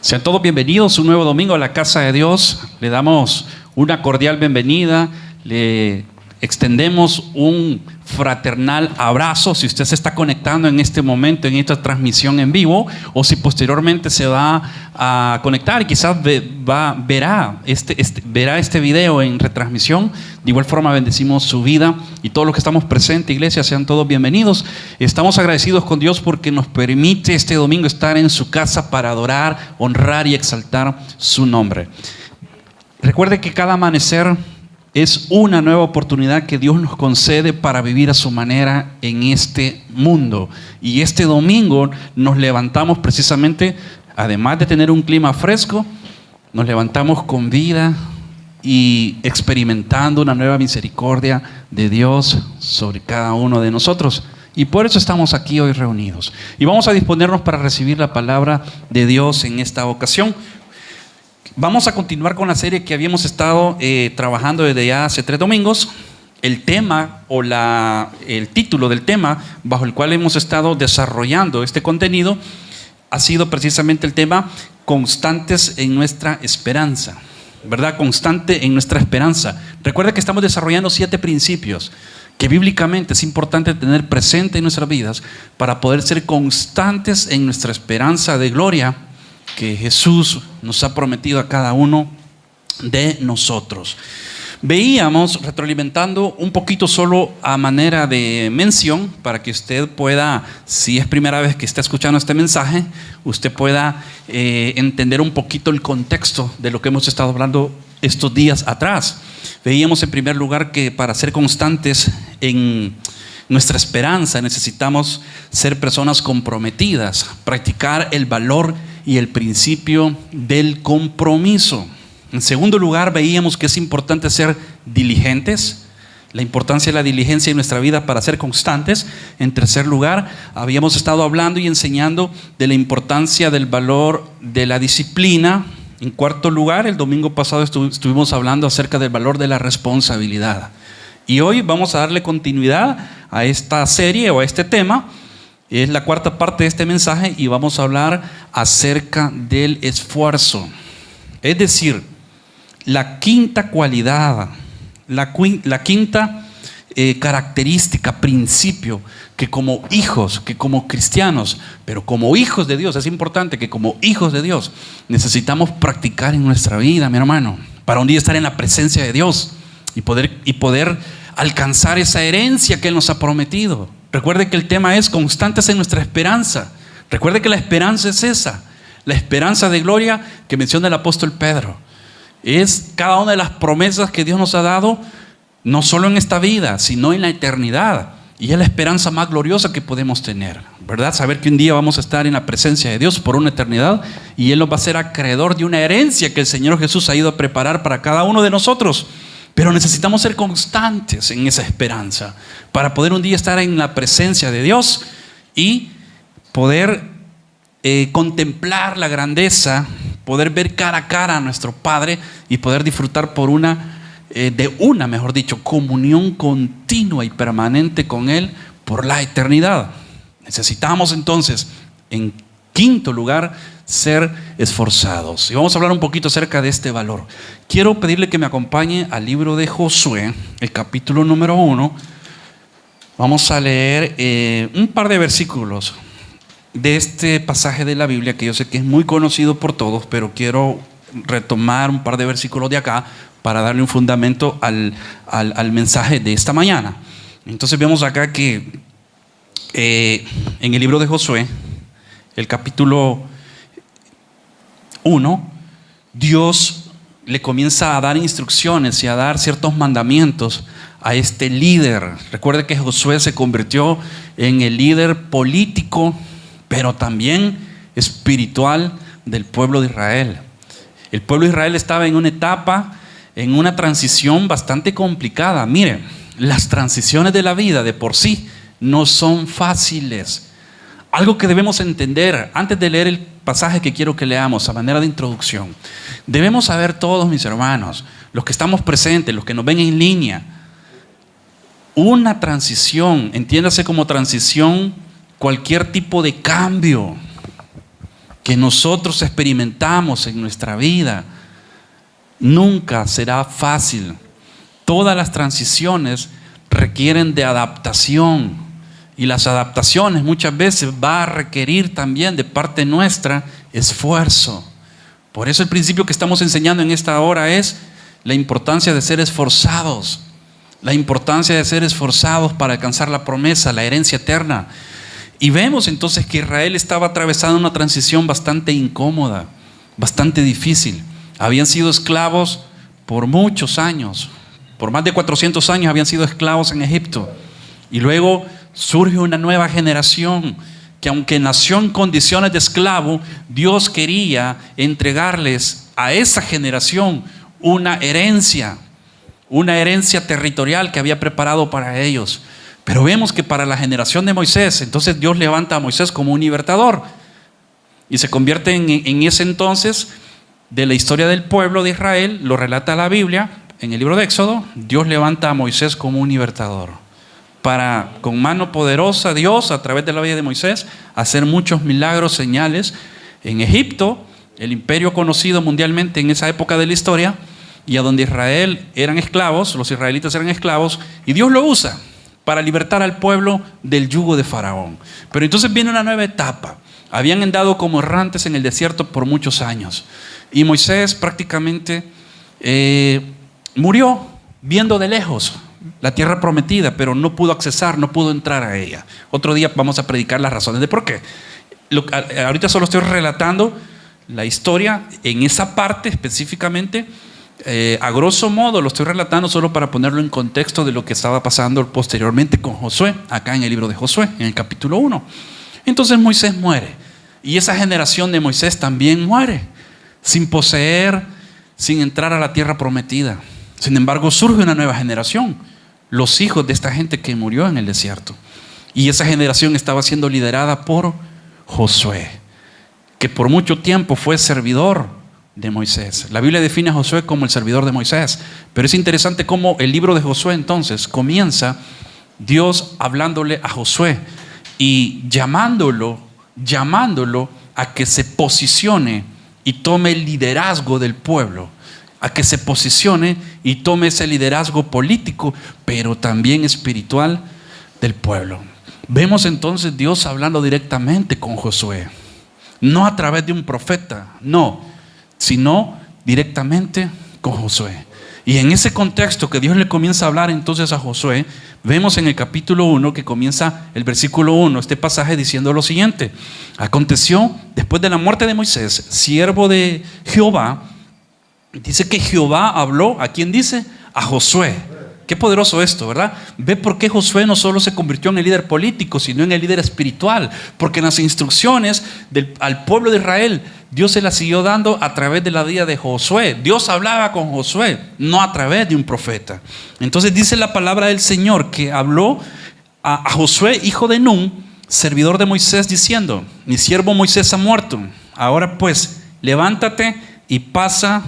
Sean todos bienvenidos un nuevo domingo a la casa de Dios. Le damos una cordial bienvenida. Le extendemos un fraternal abrazo si usted se está conectando en este momento, en esta transmisión en vivo, o si posteriormente se va a conectar y quizás verá este video en retransmisión. De igual forma bendecimos su vida y todos los que estamos presentes, iglesia, sean todos bienvenidos. Estamos agradecidos con Dios porque nos permite este domingo estar en su casa para adorar, honrar y exaltar su nombre. Recuerde que cada amanecer es una nueva oportunidad que Dios nos concede para vivir a su manera en este mundo. Y este domingo nos levantamos precisamente, además de tener un clima fresco, nos levantamos con vida y experimentando una nueva misericordia de Dios sobre cada uno de nosotros. Y por eso estamos aquí hoy reunidos. Y vamos a disponernos para recibir la palabra de Dios en esta ocasión. Vamos a continuar con la serie que habíamos estado trabajando desde ya hace 3 domingos. El tema o el título del tema bajo el cual hemos estado desarrollando este contenido ha sido precisamente el tema constantes en nuestra esperanza, ¿verdad? Constante en nuestra esperanza. Recuerda que estamos desarrollando 7 principios que bíblicamente es importante tener presente en nuestras vidas para poder ser constantes en nuestra esperanza de gloria que Jesús nos ha prometido a cada uno de nosotros. Veíamos, retroalimentando un poquito solo a manera de mención, para que usted pueda, si es primera vez que está escuchando este mensaje, usted pueda entender un poquito el contexto de lo que hemos estado hablando estos días atrás. Veíamos en primer lugar que para ser constantes en nuestra esperanza necesitamos ser personas comprometidas, practicar el valor y el principio del compromiso. En segundo lugar, veíamos que es importante ser diligentes, la importancia de la diligencia en nuestra vida para ser constantes. En tercer lugar, habíamos estado hablando y enseñando de la importancia del valor de la disciplina. En cuarto lugar, el domingo pasado estuvimos hablando acerca del valor de la responsabilidad. Y hoy vamos a darle continuidad a esta serie o a este tema. Es la cuarta parte de este mensaje y vamos a hablar acerca del esfuerzo. Es decir, la quinta cualidad, la quinta característica, principio, que como hijos, que como cristianos, pero como hijos de Dios, es importante que como hijos de Dios necesitamos practicar en nuestra vida, mi hermano, para un día estar en la presencia de Dios y poder alcanzar esa herencia que Él nos ha prometido. Recuerde que el tema es constantes en nuestra esperanza. Recuerde que la esperanza es esa, la esperanza de gloria que menciona el apóstol Pedro. Es cada una de las promesas que Dios nos ha dado, no solo en esta vida, sino en la eternidad. Y es la esperanza más gloriosa que podemos tener, ¿verdad? Saber que un día vamos a estar en la presencia de Dios por una eternidad y Él nos va a ser acreedor de una herencia que el Señor Jesús ha ido a preparar para cada uno de nosotros. Pero necesitamos ser constantes en esa esperanza para poder un día estar en la presencia de Dios y poder contemplar la grandeza, poder ver cara a cara a nuestro Padre y poder disfrutar de una comunión continua y permanente con Él por la eternidad. Necesitamos entonces, en quinto lugar, ser esforzados. Y vamos a hablar un poquito acerca de este valor. Quiero pedirle que me acompañe al libro de Josué, el capítulo número 1. Vamos a leer un par de versículos de este pasaje de la Biblia que yo sé que es muy conocido por todos, pero quiero retomar un par de versículos de acá para darle un fundamento al mensaje de esta mañana. Entonces vemos acá que en el libro de Josué, el capítulo 1, Dios le comienza a dar instrucciones y a dar ciertos mandamientos a este líder. Recuerde que Josué se convirtió en el líder político, pero también espiritual del pueblo de Israel. El pueblo de Israel estaba en una etapa, en una transición bastante complicada. Mire, las transiciones de la vida de por sí no son fáciles. Algo que debemos entender antes de leer el pasaje que quiero que leamos a manera de introducción. Debemos saber todos, mis hermanos, los que estamos presentes, los que nos ven en línea, una transición, entiéndase como transición cualquier tipo de cambio. que nosotros experimentamos en nuestra vida nunca será fácil. Todas las transiciones requieren de adaptación, y las adaptaciones muchas veces va a requerir también de parte nuestra esfuerzo. Por eso el principio que estamos enseñando en esta hora es la importancia de ser esforzados, la importancia de ser esforzados para alcanzar la promesa, la herencia eterna. Y vemos entonces que Israel estaba atravesando una transición bastante incómoda, bastante difícil. Habían sido esclavos por muchos años, por más de 400 años habían sido esclavos en Egipto. Y luego surge una nueva generación que, aunque nació en condiciones de esclavo, Dios quería entregarles a esa generación una herencia territorial que había preparado para ellos. Pero vemos que para la generación de Moisés, entonces Dios levanta a Moisés como un libertador y se convierte en ese entonces de la historia del pueblo de Israel. Lo relata la Biblia en el libro de Éxodo. Dios levanta a Moisés como un libertador para, con mano poderosa, Dios a través de la vida de Moisés, hacer muchos milagros, señales en Egipto, el imperio conocido mundialmente en esa época de la historia, y a donde Israel eran esclavos, los israelitas eran esclavos, y Dios lo usa para libertar al pueblo del yugo de Faraón. Pero entonces viene una nueva etapa. Habían andado como errantes en el desierto por muchos años, y Moisés prácticamente murió viendo de lejos la tierra prometida, pero no pudo accesar, no pudo entrar a ella. Otro día vamos a predicar las razones de por qué. Ahorita solo estoy relatando la historia en esa parte específicamente. A grosso modo lo estoy relatando solo para ponerlo en contexto de lo que estaba pasando posteriormente con Josué, acá en el libro de Josué, en el capítulo 1. Entonces Moisés muere, y esa generación de Moisés también muere, sin poseer, sin entrar a la tierra prometida. Sin embargo, surge una nueva generación, los hijos de esta gente que murió en el desierto. Y esa generación estaba siendo liderada por Josué, que por mucho tiempo fue servidor de Moisés. La Biblia define a Josué como el servidor de Moisés. Pero es interesante cómo el libro de Josué entonces comienza Dios hablándole a Josué y llamándolo a que se posicione y tome el liderazgo del pueblo, a que se posicione y tome ese liderazgo político, pero también espiritual del pueblo. Vemos entonces Dios hablando directamente con Josué, no a través de un profeta, no, sino directamente con Josué. Y en ese contexto que Dios le comienza a hablar entonces a Josué, vemos en el capítulo 1 que comienza el versículo 1, este pasaje diciendo lo siguiente: aconteció después de la muerte de Moisés, siervo de Jehová, dice que Jehová habló, ¿a quién dice? A Josué. Qué poderoso esto, ¿verdad? Ve por qué Josué no solo se convirtió en el líder político, sino en el líder espiritual. Porque en las instrucciones al pueblo de Israel, Dios se las siguió dando a través de la vida de Josué. Dios hablaba con Josué, no a través de un profeta. Entonces dice la palabra del Señor que habló a Josué, hijo de Nun, servidor de Moisés, diciendo: mi siervo Moisés ha muerto. Ahora pues, levántate y pasa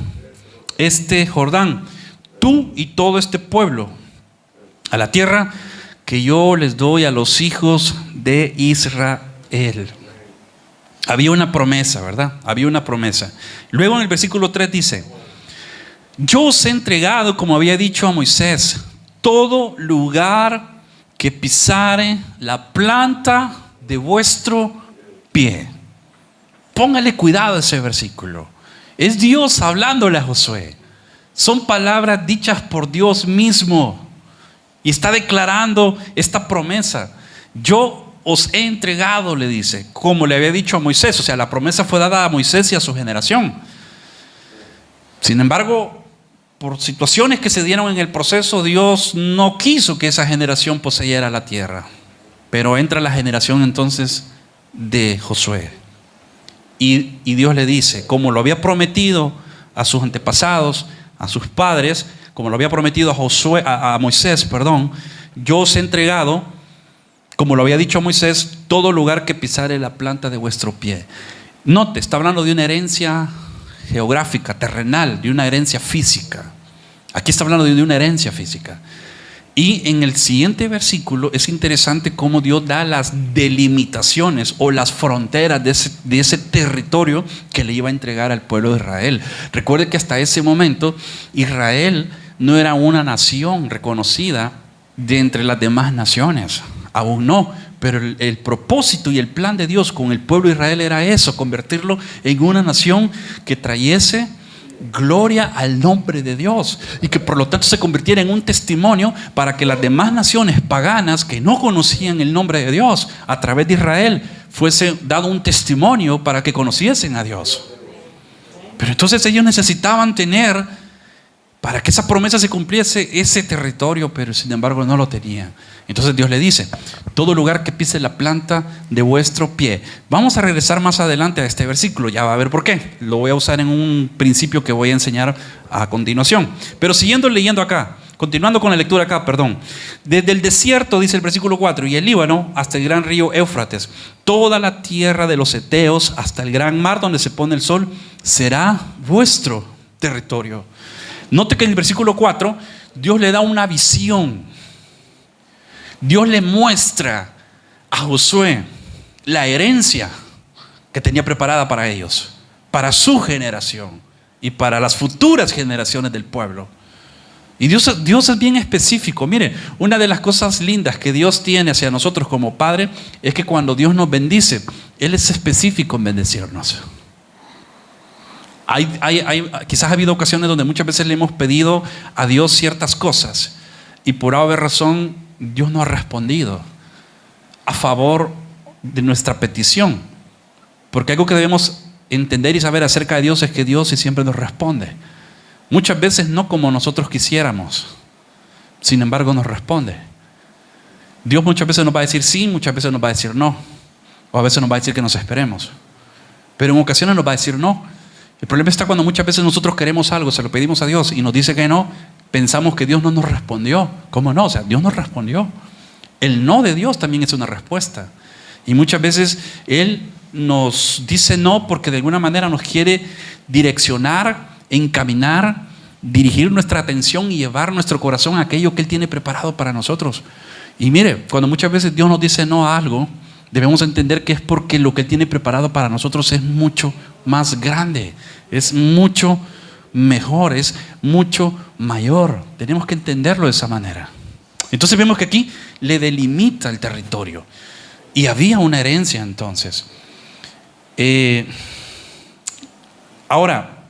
este Jordán, tú y todo este pueblo, a la tierra que yo les doy a los hijos de Israel. Había una promesa, ¿verdad? Había una promesa. Luego en el versículo 3 dice: yo os he entregado, como había dicho a Moisés, todo lugar que pisare la planta de vuestro pie. Póngale cuidado a ese versículo. Es Dios hablándole a Josué. Son palabras dichas por Dios mismo. Y está declarando esta promesa. Yo os he entregado, le dice, como le había dicho a Moisés. O sea, la promesa fue dada a Moisés y a su generación. Sin embargo, por situaciones que se dieron en el proceso, Dios no quiso que esa generación poseyera la tierra. Pero entra la generación entonces de Josué. Y Dios le dice, como lo había prometido a sus antepasados, a sus padres, como lo había prometido a Moisés, yo os he entregado, como lo había dicho a Moisés, todo lugar que pisare la planta de vuestro pie. Note, está hablando de una herencia geográfica, terrenal, de una herencia física. Aquí está hablando de una herencia física. Y en el siguiente versículo es interesante cómo Dios da las delimitaciones o las fronteras de ese territorio que le iba a entregar al pueblo de Israel. Recuerde que hasta ese momento Israel no era una nación reconocida de entre las demás naciones, aún no. Pero el propósito y el plan de Dios con el pueblo de Israel era eso, convertirlo en una nación que trayese gloria al nombre de Dios y que por lo tanto se convirtiera en un testimonio para que las demás naciones paganas que no conocían el nombre de Dios a través de Israel fuese dado un testimonio para que conociesen a Dios. Pero entonces ellos necesitaban tener, para que esa promesa se cumpliese, ese territorio, pero sin embargo no lo tenían. Entonces Dios le dice: todo lugar que pise la planta de vuestro pie. Vamos a regresar más adelante a este versículo, ya va a ver por qué. Lo voy a usar en un principio que voy a enseñar a continuación. Pero siguiendo leyendo acá, continuando con la lectura acá, perdón. Desde el desierto, dice el versículo 4, y el Líbano hasta el gran río Éufrates, toda la tierra de los heteos hasta el gran mar donde se pone el sol, será vuestro territorio. Note que en el versículo 4 Dios le da una visión. Dios le muestra a Josué la herencia que tenía preparada para ellos, para su generación y para las futuras generaciones del pueblo. Y Dios es bien específico. Mire, una de las cosas lindas que Dios tiene hacia nosotros como Padre es que cuando Dios nos bendice, Él es específico en bendecirnos. Quizás ha habido ocasiones donde muchas veces le hemos pedido a Dios ciertas cosas y por haber razón Dios no ha respondido a favor de nuestra petición. Porque algo que debemos entender y saber acerca de Dios es que Dios siempre nos responde. Muchas veces no como nosotros quisiéramos, sin embargo nos responde. Dios muchas veces nos va a decir sí, muchas veces nos va a decir no, o a veces nos va a decir que nos esperemos, pero en ocasiones nos va a decir no. El problema está cuando muchas veces nosotros queremos algo, se lo pedimos a Dios y nos dice que no, pensamos que Dios no nos respondió. ¿Cómo no? O sea, Dios nos respondió. El no de Dios también es una respuesta. Y muchas veces Él nos dice no porque de alguna manera nos quiere direccionar, encaminar, dirigir nuestra atención y llevar nuestro corazón a aquello que Él tiene preparado para nosotros. Y mire, cuando muchas veces Dios nos dice no a algo, debemos entender que es porque lo que Él tiene preparado para nosotros es mucho más grande, es mucho mejor, es mucho mayor. Tenemos que entenderlo de esa manera. Entonces vemos que aquí le delimita el territorio y había una herencia entonces. Ahora,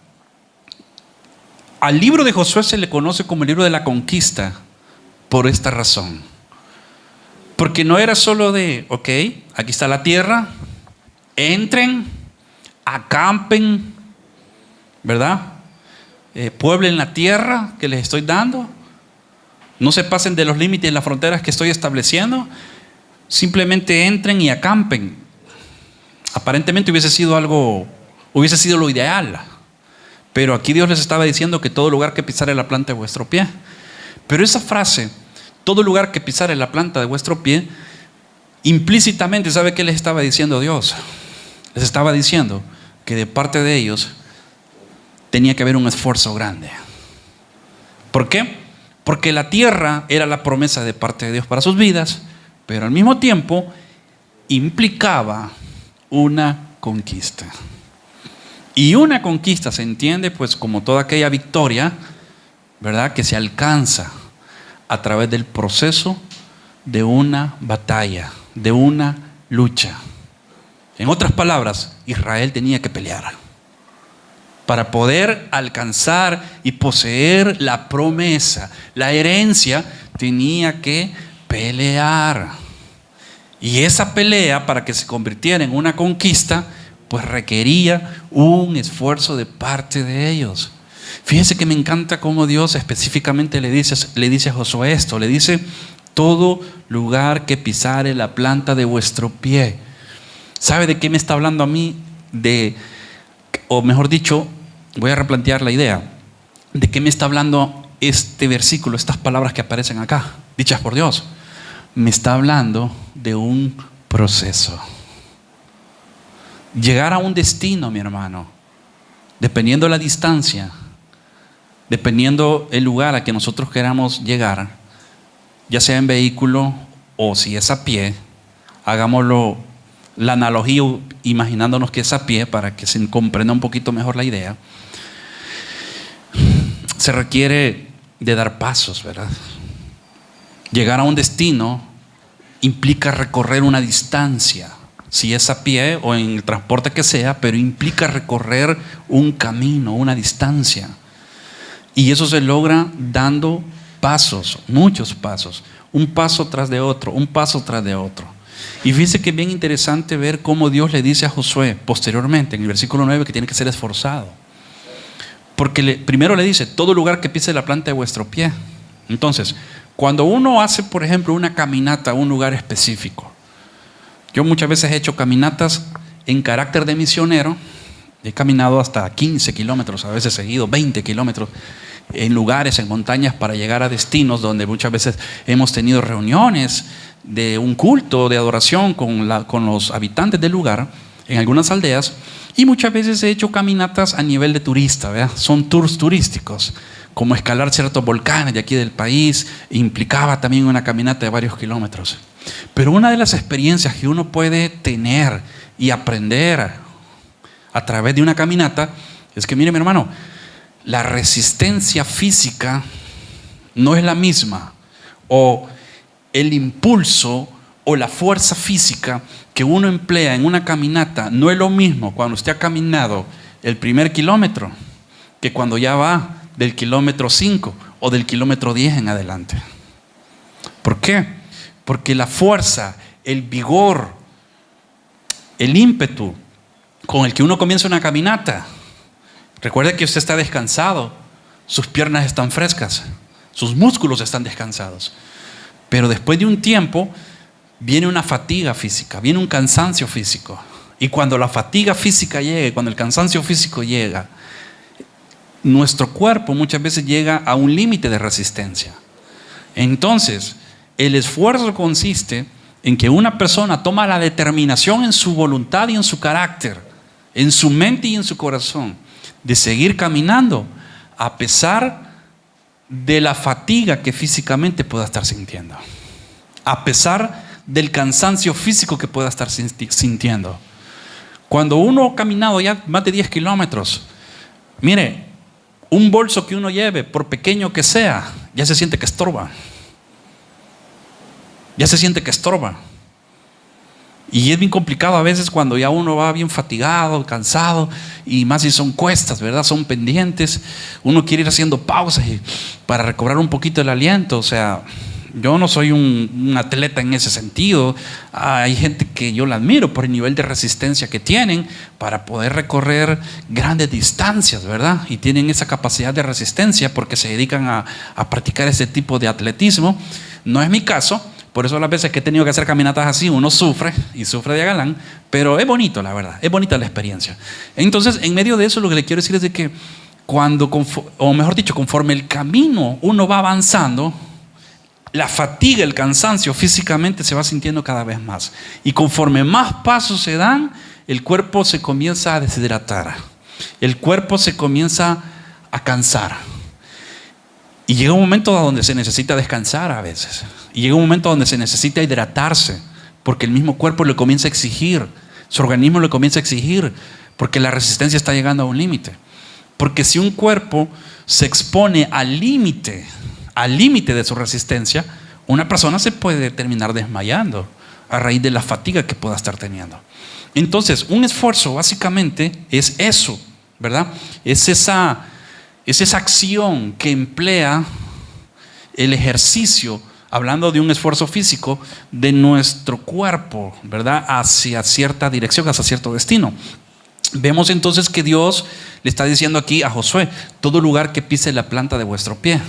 al libro de Josué se le conoce como el libro de la conquista por esta razón. Porque no era solo de, ok, aquí está la tierra, entren, acampen, ¿verdad? Pueblen la tierra que les estoy dando, no se pasen de los límites y las fronteras que estoy estableciendo, simplemente entren y acampen. Aparentemente hubiese sido lo ideal, pero aquí Dios les estaba diciendo que todo lugar que pisare la planta de vuestro pie. Pero esa frase, todo lugar que pisare la planta de vuestro pie, implícitamente, ¿sabe qué les estaba diciendo Dios? Les estaba diciendo que de parte de ellos tenía que haber un esfuerzo grande. ¿Por qué? Porque la tierra era la promesa de parte de Dios para sus vidas, pero al mismo tiempo implicaba una conquista. Y una conquista se entiende pues como toda aquella victoria, ¿verdad?, que se alcanza a través del proceso de una batalla, de una lucha. En otras palabras, Israel tenía que pelear para poder alcanzar y poseer la promesa. La herencia tenía que pelear. Y esa pelea, para que se convirtiera en una conquista, pues requería un esfuerzo de parte de ellos. Fíjense que me encanta cómo Dios específicamente le dice a Josué esto. Le dice: todo lugar que pisare la planta de vuestro pie. ¿Sabe de qué me está hablando a mí? O mejor dicho, voy a replantear la idea. ¿De qué me está hablando este versículo, estas palabras que aparecen acá, dichas por Dios? Me está hablando de un proceso. Llegar a un destino, mi hermano, dependiendo de la distancia, dependiendo el lugar a que nosotros queramos llegar, ya sea en vehículo o si es a pie, hagámoslo, la analogía imaginándonos que es a pie para que se comprenda un poquito mejor la idea. Se requiere de dar pasos, ¿verdad? Llegar a un destino implica recorrer una distancia, si es a pie o en el transporte que sea, pero implica recorrer un camino, una distancia. Y eso se logra dando pasos, muchos pasos, un paso tras de otro, un paso tras de otro. Y fíjese que es bien interesante ver cómo Dios le dice a Josué posteriormente, en el versículo 9, que tiene que ser esforzado. Porque primero le dice, todo lugar que pise la planta de vuestro pie. Entonces, cuando uno hace, por ejemplo, una caminata a un lugar específico, yo muchas veces he hecho caminatas en carácter de misionero, he caminado hasta 15 kilómetros, a veces seguido, 20 kilómetros, en lugares, en montañas, para llegar a destinos donde muchas veces hemos tenido reuniones de un culto de adoración con los habitantes del lugar, en algunas aldeas, y muchas veces he hecho caminatas a nivel de turista, ¿verdad? Son tours turísticos, como escalar ciertos volcanes de aquí del país, implicaba también una caminata de varios kilómetros. Pero una de las experiencias que uno puede tener y aprender a través de una caminata es que, mire mi hermano, la resistencia física no es la misma, o el impulso o la fuerza física que uno emplea en una caminata no es lo mismo cuando usted ha caminado el primer kilómetro que cuando ya va del kilómetro 5 o del kilómetro 10 en adelante. ¿Por qué? Porque la fuerza, el vigor, el ímpetu con el que uno comienza una caminata, recuerde que usted está descansado, sus piernas están frescas, sus músculos están descansados. Pero después de un tiempo viene una fatiga física, viene un cansancio físico. Y cuando la fatiga física llega, cuando el cansancio físico llega, nuestro cuerpo muchas veces llega a un límite de resistencia. Entonces, el esfuerzo consiste en que una persona toma la determinación en su voluntad y en su carácter, en su mente y en su corazón, de seguir caminando a pesar de la fatiga que físicamente pueda estar sintiendo, a pesar del cansancio físico que pueda estar sintiendo. Cuando uno ha caminado ya más de 10 kilómetros, mire, un bolso que uno lleve, por pequeño que sea, ya se siente que estorba. Ya se siente que estorba. Y es bien complicado a veces cuando ya uno va bien fatigado, cansado, y más si son cuestas, ¿verdad? Son pendientes. Uno quiere ir haciendo pausas para recobrar un poquito el aliento. O sea, yo no soy un atleta en ese sentido. Hay gente que yo la admiro por el nivel de resistencia que tienen para poder recorrer grandes distancias, ¿verdad? Y tienen esa capacidad de resistencia porque se dedican a practicar ese tipo de atletismo. No es mi caso. Por eso las veces que he tenido que hacer caminatas así, uno sufre y sufre de galán, pero es bonito, la verdad, es bonita la experiencia. Entonces, en medio de eso, lo que le quiero decir es de que conforme el camino uno va avanzando, la fatiga, el cansancio físicamente se va sintiendo cada vez más. Y conforme más pasos se dan, el cuerpo se comienza a deshidratar, el cuerpo se comienza a cansar. Y llega un momento donde se necesita descansar a veces. Y llega un momento donde se necesita hidratarse, porque el mismo cuerpo le comienza a exigir, su organismo le comienza a exigir, porque la resistencia está llegando a un límite. Porque si un cuerpo se expone al límite de su resistencia, una persona se puede terminar desmayando a raíz de la fatiga que pueda estar teniendo. Entonces, un esfuerzo básicamente es eso, ¿verdad? Es esa acción que emplea el ejercicio, hablando de un esfuerzo físico, de nuestro cuerpo, ¿verdad? Hacia cierta dirección, hacia cierto destino. Vemos entonces que Dios le está diciendo aquí a Josué, todo lugar que pise la planta de vuestro pie.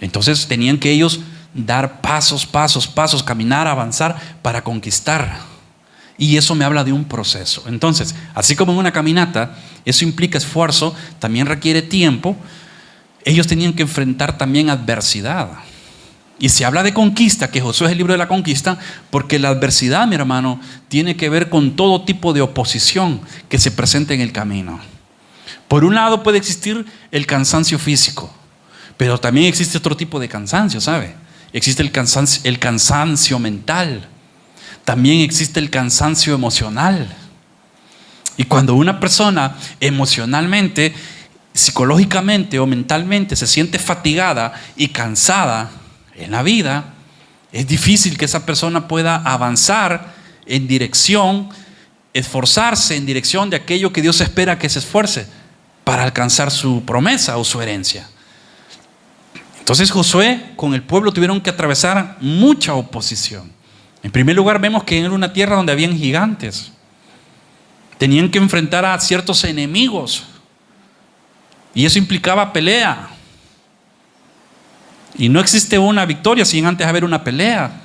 Entonces tenían que ellos dar pasos, caminar, avanzar para conquistar. Y eso me habla de un proceso. Entonces, así como en una caminata, eso implica esfuerzo, también requiere tiempo. Ellos tenían que enfrentar también adversidad. Y se habla de conquista, que Josué es el libro de la conquista, porque la adversidad, mi hermano, tiene que ver con todo tipo de oposición que se presenta en el camino. Por un lado puede existir el cansancio físico, pero también existe otro tipo de cansancio, ¿sabe? existe el cansancio mental, también existe el cansancio emocional. Y cuando una persona emocionalmente, psicológicamente o mentalmente se siente fatigada y cansada en la vida, es difícil que esa persona pueda avanzar en dirección, esforzarse en dirección de aquello que Dios espera que se esfuerce para alcanzar su promesa o su herencia. Entonces Josué con el pueblo tuvieron que atravesar mucha oposición. En primer lugar, vemos que era una tierra donde habían gigantes. Tenían que enfrentar a ciertos enemigos y eso implicaba pelea. Y no existe una victoria sin antes haber una pelea.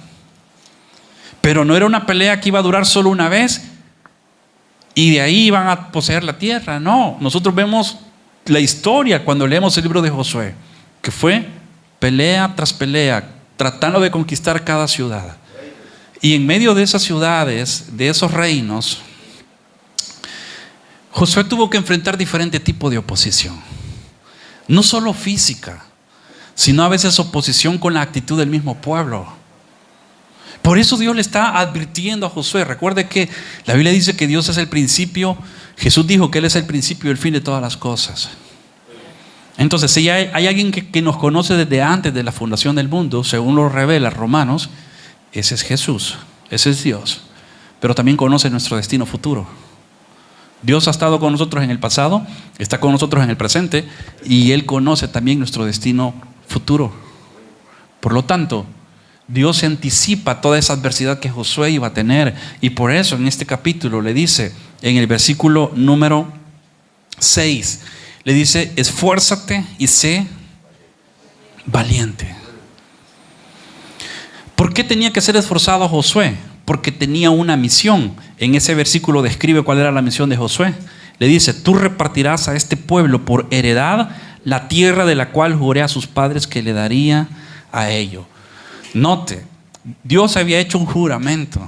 Pero no era una pelea que iba a durar solo una vez y de ahí iban a poseer la tierra. No, nosotros vemos la historia cuando leemos el libro de Josué, que fue pelea tras pelea, tratando de conquistar cada ciudad. Y en medio de esas ciudades, de esos reinos, Josué tuvo que enfrentar diferentes tipos de oposición. No solo física, sino a veces oposición con la actitud del mismo pueblo. Por eso Dios le está advirtiendo a Josué. Recuerde que la Biblia dice que Dios es el principio. Jesús dijo que Él es el principio y el fin de todas las cosas. Entonces, si hay alguien que nos conoce desde antes de la fundación del mundo, según lo revela Romanos, ese es Jesús, ese es Dios. Pero también conoce nuestro destino futuro. Dios ha estado con nosotros en el pasado, está con nosotros en el presente y Él conoce también nuestro destino futuro. Por lo tanto, Dios se anticipa toda esa adversidad que Josué iba a tener y por eso en este capítulo le dice, en el versículo número 6, le dice, esfuérzate y sé valiente. ¿Por qué tenía que ser esforzado Josué? Porque tenía una misión. En ese versículo describe cuál era la misión de Josué. Le dice, tú repartirás a este pueblo por heredad la tierra de la cual juré a sus padres que le daría a ellos. Note, Dios había hecho un juramento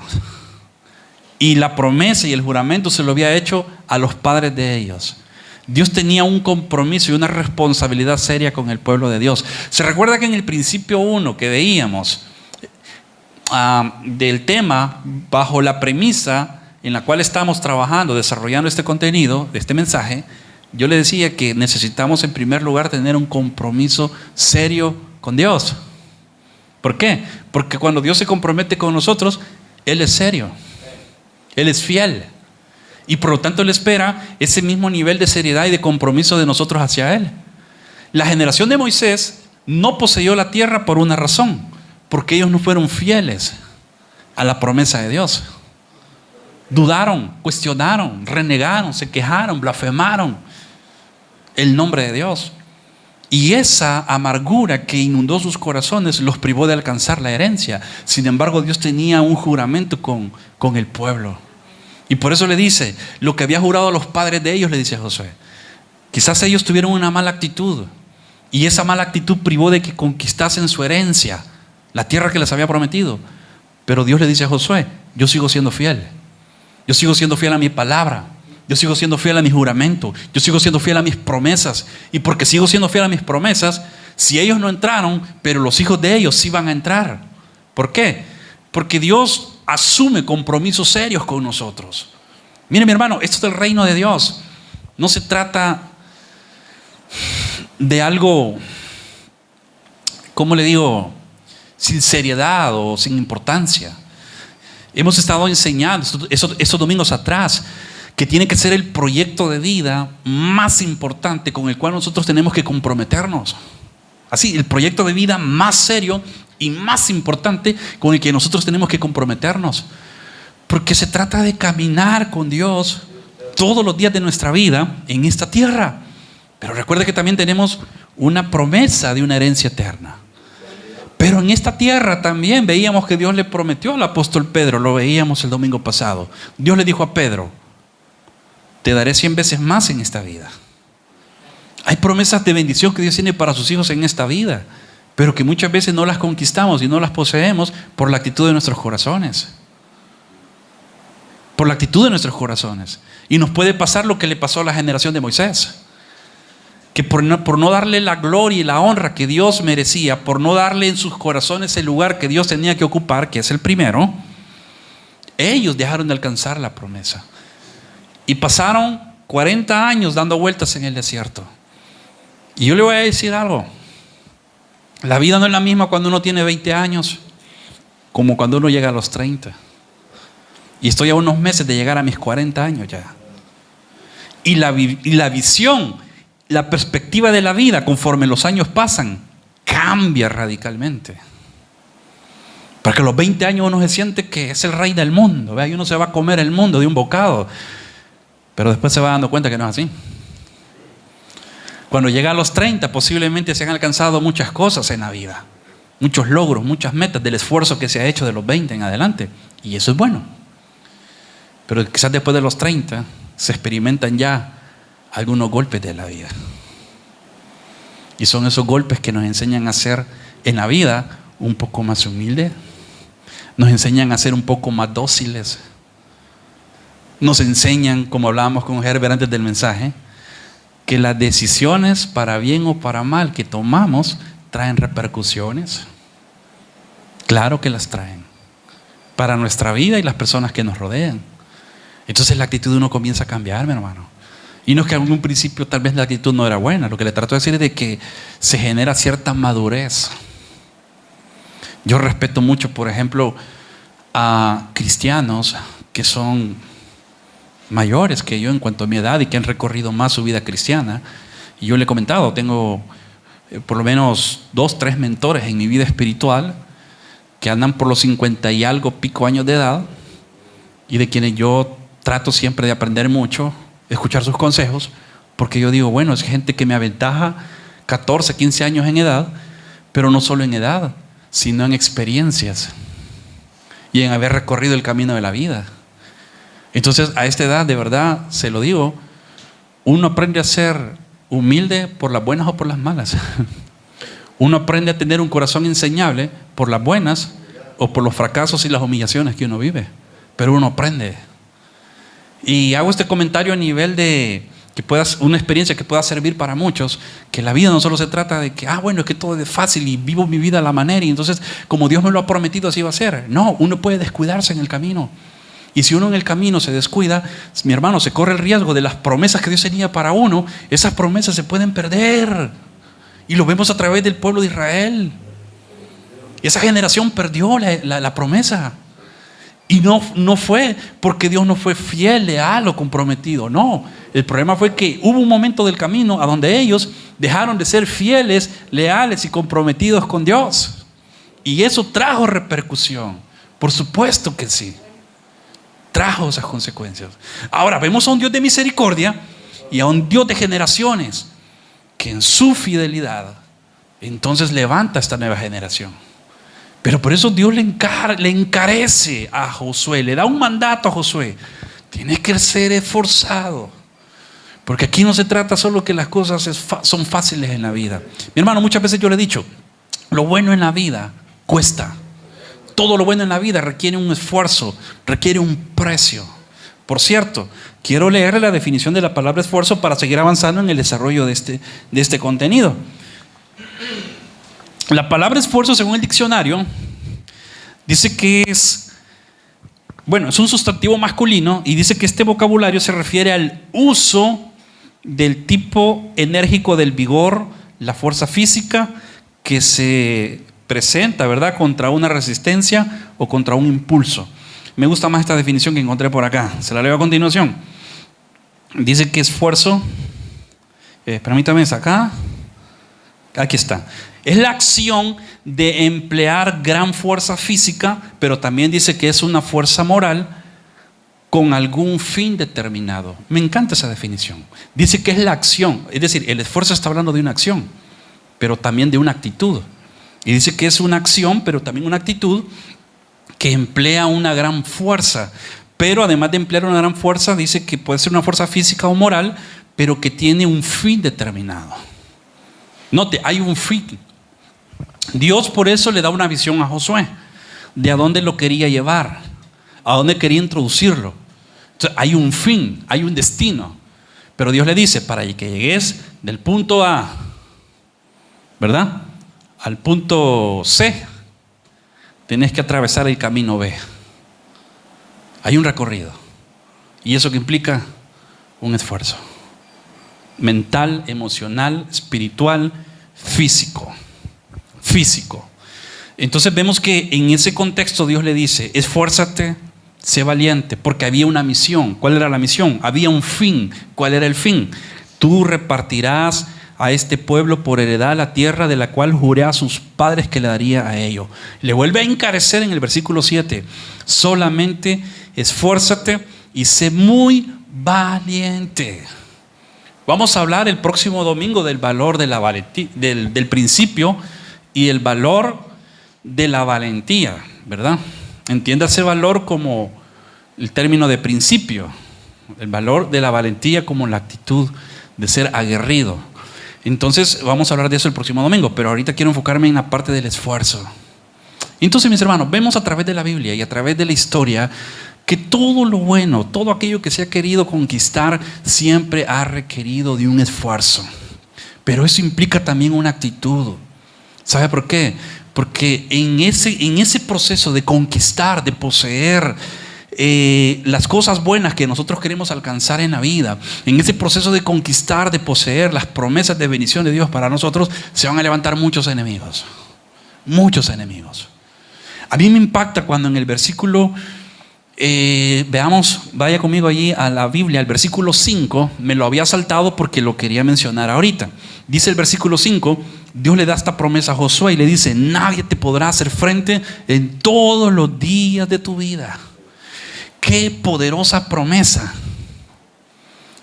y la promesa y el juramento se lo había hecho a los padres de ellos. Dios tenía un compromiso y una responsabilidad seria con el pueblo de Dios. Se recuerda que en el principio 1 que veíamos del tema, bajo la premisa en la cual estamos trabajando, desarrollando este contenido, este mensaje, yo le decía que necesitamos en primer lugar tener un compromiso serio con Dios. ¿Por qué? Porque cuando Dios se compromete con nosotros, Él es serio, Él es fiel y por lo tanto Él espera ese mismo nivel de seriedad y de compromiso de nosotros hacia Él. La generación de Moisés no poseyó la tierra por una razón, porque ellos no fueron fieles a la promesa de Dios. Dudaron, cuestionaron, renegaron, se quejaron, blasfemaron el nombre de Dios. Y esa amargura que inundó sus corazones los privó de alcanzar la herencia. Sin embargo, Dios tenía un juramento con el pueblo. Y por eso le dice, lo que había jurado a los padres de ellos, le dice a Josué. Quizás ellos tuvieron una mala actitud. Y esa mala actitud privó de que conquistasen su herencia, la tierra que les había prometido. Pero Dios le dice a Josué, yo sigo siendo fiel. Yo sigo siendo fiel a mi palabra. Yo sigo siendo fiel a mi juramento. Yo sigo siendo fiel a mis promesas. Y porque sigo siendo fiel a mis promesas, si ellos no entraron, pero los hijos de ellos sí van a entrar. ¿Por qué? Porque Dios asume compromisos serios con nosotros. Mire, mi hermano, esto es el reino de Dios. No se trata de algo, ¿cómo le digo?, sin seriedad o sin importancia. Hemos estado enseñando estos domingos atrás que tiene que ser el proyecto de vida más importante con el cual nosotros tenemos que comprometernos. Así, el proyecto de vida más serio y más importante con el que nosotros tenemos que comprometernos. Porque se trata de caminar con Dios todos los días de nuestra vida en esta tierra. Pero recuerde que también tenemos una promesa de una herencia eterna. Pero en esta tierra también veíamos que Dios le prometió al apóstol Pedro, lo veíamos el domingo pasado. Dios le dijo a Pedro, te daré 100 veces más en esta vida. Hay promesas de bendición que Dios tiene para sus hijos en esta vida, pero que muchas veces no las conquistamos y no las poseemos por la actitud de nuestros corazones. Por la actitud de nuestros corazones. Y nos puede pasar lo que le pasó a la generación de Moisés. que por no darle la gloria y la honra que Dios merecía, por no darle en sus corazones el lugar que Dios tenía que ocupar, que es el primero, ellos dejaron de alcanzar la promesa. Y pasaron 40 años dando vueltas en el desierto. Y yo le voy a decir algo. La vida no es la misma cuando uno tiene 20 años como cuando uno llega a los 30. Y estoy a unos meses de llegar a mis 40 años ya. Y la visión, la perspectiva de la vida conforme los años pasan, cambia radicalmente. Porque a los 20 años uno se siente que es el rey del mundo, ¿ve? Y uno se va a comer el mundo de un bocado. Pero después se va dando cuenta que no es así. Cuando llega a los 30, posiblemente se han alcanzado muchas cosas en la vida. Muchos logros, muchas metas del esfuerzo que se ha hecho de los 20 en adelante. Y eso es bueno. Pero quizás después de los 30 se experimentan ya algunos golpes de la vida. Y son esos golpes que nos enseñan a ser en la vida un poco más humildes. Nos enseñan a ser un poco más dóciles. Nos enseñan, como hablábamos con Herbert antes del mensaje, que las decisiones para bien o para mal que tomamos traen repercusiones. Claro que las traen. Para nuestra vida y las personas que nos rodean. Entonces la actitud de uno comienza a cambiar, mi hermano. Y no es que en un principio tal vez la actitud no era buena. Lo que le trato de decir es de que se genera cierta madurez. Yo respeto mucho, por ejemplo, a cristianos que son mayores que yo en cuanto a mi edad y que han recorrido más su vida cristiana. Y yo le he comentado, tengo por lo menos 2, 3 mentores en mi vida espiritual que andan por los 50 y algo pico años de edad y de quienes yo trato siempre de aprender mucho, escuchar sus consejos, porque yo digo, bueno, es gente que me aventaja 14, 15 años en edad, pero no solo en edad, sino en experiencias y en haber recorrido el camino de la vida. Entonces, a esta edad, de verdad, se lo digo, uno aprende a ser humilde por las buenas o por las malas. Uno aprende a tener un corazón enseñable por las buenas o por los fracasos y las humillaciones que uno vive. Pero uno aprende. Y hago este comentario a nivel de que una experiencia que pueda servir para muchos, que la vida no solo se trata de que, bueno, es que todo es fácil y vivo mi vida a la manera y entonces, como Dios me lo ha prometido, así va a ser. No, uno puede descuidarse en el camino. Y si uno en el camino se descuida, mi hermano, se corre el riesgo de las promesas que Dios tenía para uno. Esas promesas se pueden perder. Y lo vemos a través del pueblo de Israel. Y esa generación perdió la promesa. Y no fue porque Dios no fue fiel, leal o comprometido. No, el problema fue que hubo un momento del camino a donde ellos dejaron de ser fieles, leales y comprometidos con Dios. Y eso trajo repercusión. Por supuesto que sí. Trajo esas consecuencias. Ahora vemos a un Dios de misericordia y a un Dios de generaciones que en su fidelidad entonces levanta esta nueva generación. Pero por eso Dios le encarece a Josué, le da un mandato a Josué. Tienes que ser esforzado, porque aquí no se trata solo que las cosas son fáciles en la vida. Mi hermano, muchas veces yo le he dicho, lo bueno en la vida cuesta. Todo lo bueno en la vida requiere un esfuerzo, requiere un precio. Por cierto, quiero leerle la definición de la palabra esfuerzo para seguir avanzando en el desarrollo de este contenido. La palabra esfuerzo, según el diccionario, dice que es un sustantivo masculino y dice que este vocabulario se refiere al uso del tipo enérgico del vigor, la fuerza física que se presenta, ¿verdad?, contra una resistencia o contra un impulso. Me gusta más esta definición que encontré por acá. Se la leo a continuación. Dice que esfuerzo, permítame acá. Aquí está. Es la acción de emplear gran fuerza física, pero también dice que es una fuerza moral con algún fin determinado. Me encanta esa definición. Dice que es la acción, es decir, el esfuerzo está hablando de una acción, pero también de una actitud. Y dice que es una acción, pero también una actitud que emplea una gran fuerza. Pero además de emplear una gran fuerza, dice que puede ser una fuerza física o moral, pero que tiene un fin determinado. Note, hay un fin. Dios por eso le da una visión a Josué de a dónde lo quería llevar, a dónde quería introducirlo. Entonces, hay un fin, hay un destino. Pero Dios le dice, para que llegues del punto A, ¿verdad?, al punto C, tienes que atravesar el camino B. Hay un recorrido. ¿Y eso que implica? Un esfuerzo. Mental, emocional, espiritual, físico. Físico. Entonces vemos que en ese contexto Dios le dice, esfuérzate, sé valiente, porque había una misión. ¿Cuál era la misión? Había un fin. ¿Cuál era el fin? Tú repartirás a este pueblo por heredad la tierra de la cual juré a sus padres que le daría a ellos. Le vuelve a encarecer en el versículo 7. Solamente esfuérzate y sé muy valiente. Vamos a hablar el próximo domingo del valor de la valentía, del principio y el valor de la valentía, ¿verdad? Entiéndase valor como el término de principio, el valor de la valentía como la actitud de ser aguerrido. Entonces vamos a hablar de eso el próximo domingo, pero ahorita quiero enfocarme en la parte del esfuerzo. Entonces, mis hermanos, vemos a través de la Biblia y a través de la historia que todo lo bueno, todo aquello que se ha querido conquistar siempre ha requerido de un esfuerzo. Pero eso implica también una actitud. ¿Sabe por qué? Porque en ese proceso de conquistar, de poseer las cosas buenas que nosotros queremos alcanzar en la vida, en ese proceso de conquistar, de poseer las promesas de bendición de Dios para nosotros, se van a levantar muchos enemigos. Muchos enemigos. A mí me impacta cuando en el versículo, veamos, vaya conmigo allí a la Biblia, al versículo 5, me lo había saltado porque lo quería mencionar ahorita. Dice el versículo 5, Dios le da esta promesa a Josué y le dice, nadie te podrá hacer frente en todos los días de tu vida. Qué poderosa promesa.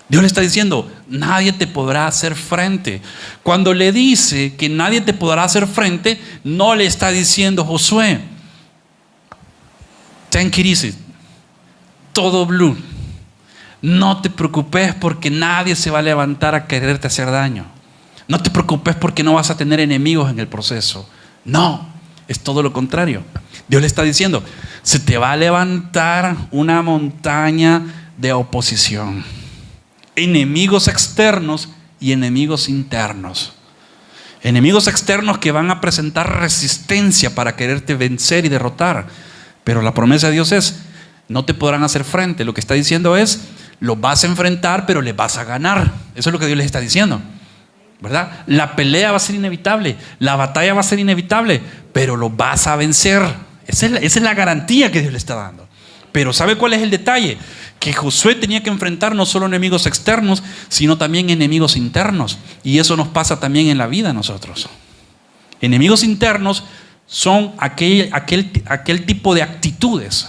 Dios le está diciendo, nadie te podrá hacer frente. Cuando le dice que nadie te podrá hacer frente, no le está diciendo, Josué, take it easy, todo blue. No te preocupes porque nadie se va a levantar a quererte hacer daño. No te preocupes porque no vas a tener enemigos en el proceso. No, es todo lo contrario. Dios le está diciendo, se te va a levantar una montaña de oposición. Enemigos externos y enemigos internos. Enemigos externos que van a presentar resistencia para quererte vencer y derrotar. Pero la promesa de Dios es, no te podrán hacer frente. Lo que está diciendo es, los vas a enfrentar, pero les vas a ganar. Eso es lo que Dios les está diciendo, ¿verdad? La pelea va a ser inevitable, la batalla va a ser inevitable, pero lo vas a vencer. Esa es la garantía que Dios le está dando. Pero ¿sabe cuál es el detalle? Que Josué tenía que enfrentar no solo enemigos externos, sino también enemigos internos. Y eso nos pasa también en la vida a nosotros. Enemigos internos son aquel tipo de actitudes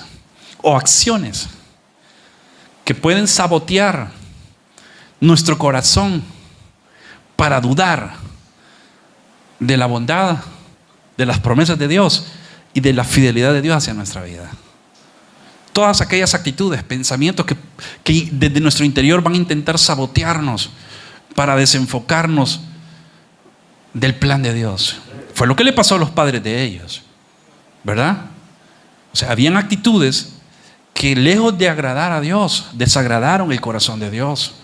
o acciones que pueden sabotear nuestro corazón para dudar de la bondad, de las promesas de Dios y de la fidelidad de Dios hacia nuestra vida. Todas aquellas actitudes, pensamientos que desde nuestro interior van a intentar sabotearnos para desenfocarnos del plan de Dios. Fue lo que le pasó a los padres de ellos, ¿verdad? O sea, habían actitudes que lejos de agradar a Dios, desagradaron el corazón de Dios.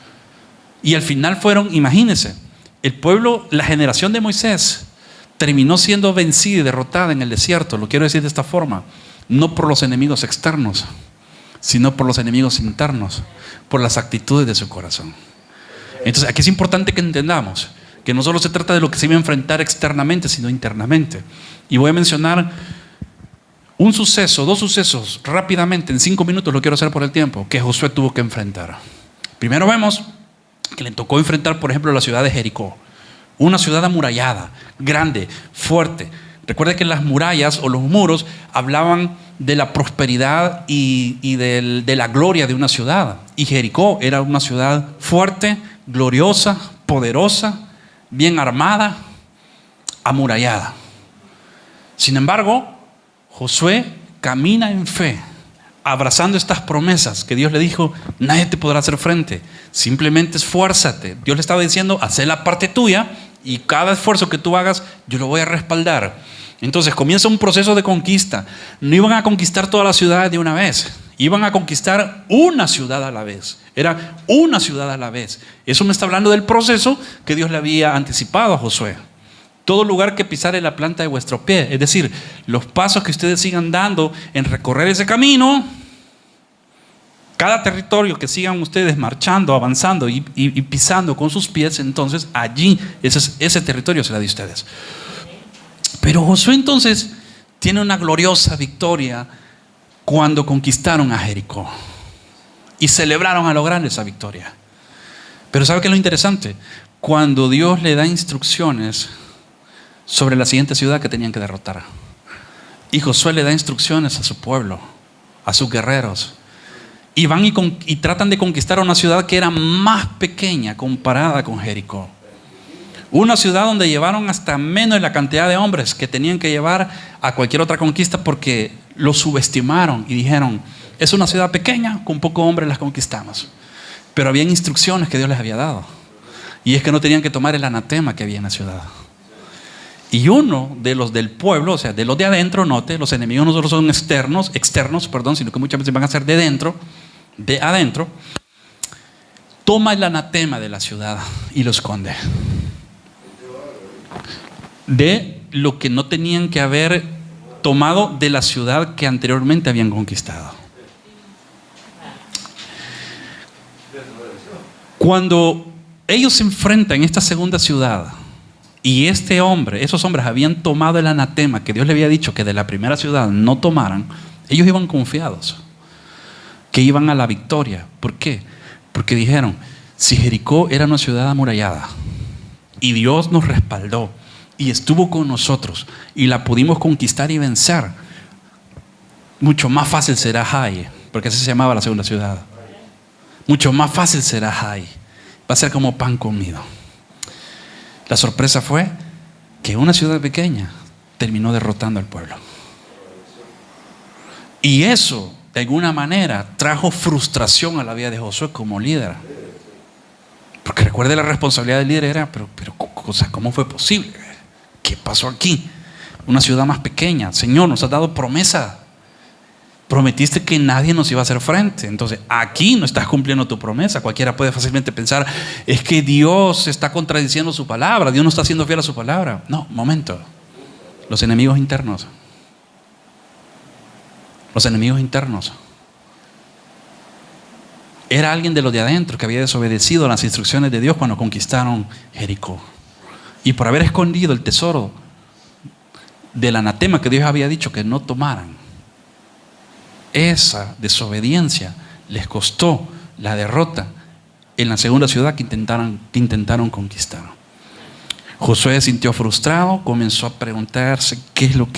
Y al final fueron, imagínense, el pueblo, la generación de Moisés terminó siendo vencida y derrotada en el desierto. Lo quiero decir de esta forma, no por los enemigos externos, sino por los enemigos internos, por las actitudes de su corazón. Entonces aquí es importante que entendamos que no solo se trata de lo que se iba a enfrentar externamente, sino internamente. Y voy a mencionar un suceso, dos sucesos, rápidamente, en 5 minutos, lo quiero hacer por el tiempo, que Josué tuvo que enfrentar. Primero vemos que le tocó enfrentar, por ejemplo, la ciudad de Jericó. Una ciudad amurallada, grande, fuerte. Recuerde que las murallas o los muros hablaban de la prosperidad y de la gloria de una ciudad. Y Jericó era una ciudad fuerte, gloriosa, poderosa, bien armada, amurallada. Sin embargo, Josué camina en fe, abrazando estas promesas que Dios le dijo, nadie te podrá hacer frente, simplemente esfuérzate. Dios le estaba diciendo, haz la parte tuya y cada esfuerzo que tú hagas, yo lo voy a respaldar. Entonces comienza un proceso de conquista. No iban a conquistar toda la ciudad de una vez. Iban a conquistar una ciudad a la vez. Era una ciudad a la vez. Eso me está hablando del proceso que Dios le había anticipado a Josué. Todo lugar que pisare la planta de vuestro pie. Es decir, los pasos que ustedes sigan dando en recorrer ese camino, cada territorio que sigan ustedes marchando, avanzando y pisando con sus pies, entonces allí ese territorio será de ustedes. Pero Josué entonces tiene una gloriosa victoria cuando conquistaron a Jericó y celebraron a lo grande esa victoria. Pero ¿sabe qué es lo interesante? Cuando Dios le da instrucciones sobre la siguiente ciudad que tenían que derrotar, y Josué le da instrucciones a su pueblo, a sus guerreros, y van y tratan de conquistar una ciudad que era más pequeña comparada con Jericó. Una ciudad donde llevaron hasta menos de la cantidad de hombres que tenían que llevar a cualquier otra conquista, porque lo subestimaron y dijeron: es una ciudad pequeña, con pocos hombres las conquistamos. Pero habían instrucciones que Dios les había dado, y es que no tenían que tomar el anatema que había en la ciudad. Y uno de los del pueblo, o sea, de los de adentro, note, los enemigos no solo son externos, sino que muchas veces van a ser de adentro, toma el anatema de la ciudad y lo esconde. De lo que no tenían que haber tomado de la ciudad que anteriormente habían conquistado. Cuando ellos se enfrentan en esta segunda ciudad, y esos hombres habían tomado el anatema que Dios le había dicho que de la primera ciudad no tomaran, ellos iban confiados que iban a la victoria. ¿Por qué? Porque dijeron: si Jericó era una ciudad amurallada y Dios nos respaldó y estuvo con nosotros y la pudimos conquistar y vencer, mucho más fácil será Hai, porque así se llamaba la segunda ciudad. Mucho más fácil será Hai. Va a ser como pan comido. La sorpresa fue que una ciudad pequeña terminó derrotando al pueblo. Y eso, de alguna manera, trajo frustración a la vida de Josué como líder. Porque recuerde, la responsabilidad del líder era: pero ¿cómo fue posible? ¿Qué pasó aquí? Una ciudad más pequeña. Señor, nos has dado promesa. Prometiste que nadie nos iba a hacer frente. Entonces, aquí no estás cumpliendo tu promesa. Cualquiera puede fácilmente pensar: es que Dios está contradiciendo su palabra, Dios no está siendo fiel a su palabra. No, momento. Los enemigos internos. Era alguien de los de adentro que había desobedecido las instrucciones de Dios cuando conquistaron Jericó. Y por haber escondido el tesoro del anatema que Dios había dicho que no tomaran, esa desobediencia les costó la derrota en la segunda ciudad que intentaron conquistar. Josué se sintió frustrado, comenzó a preguntarse qué es lo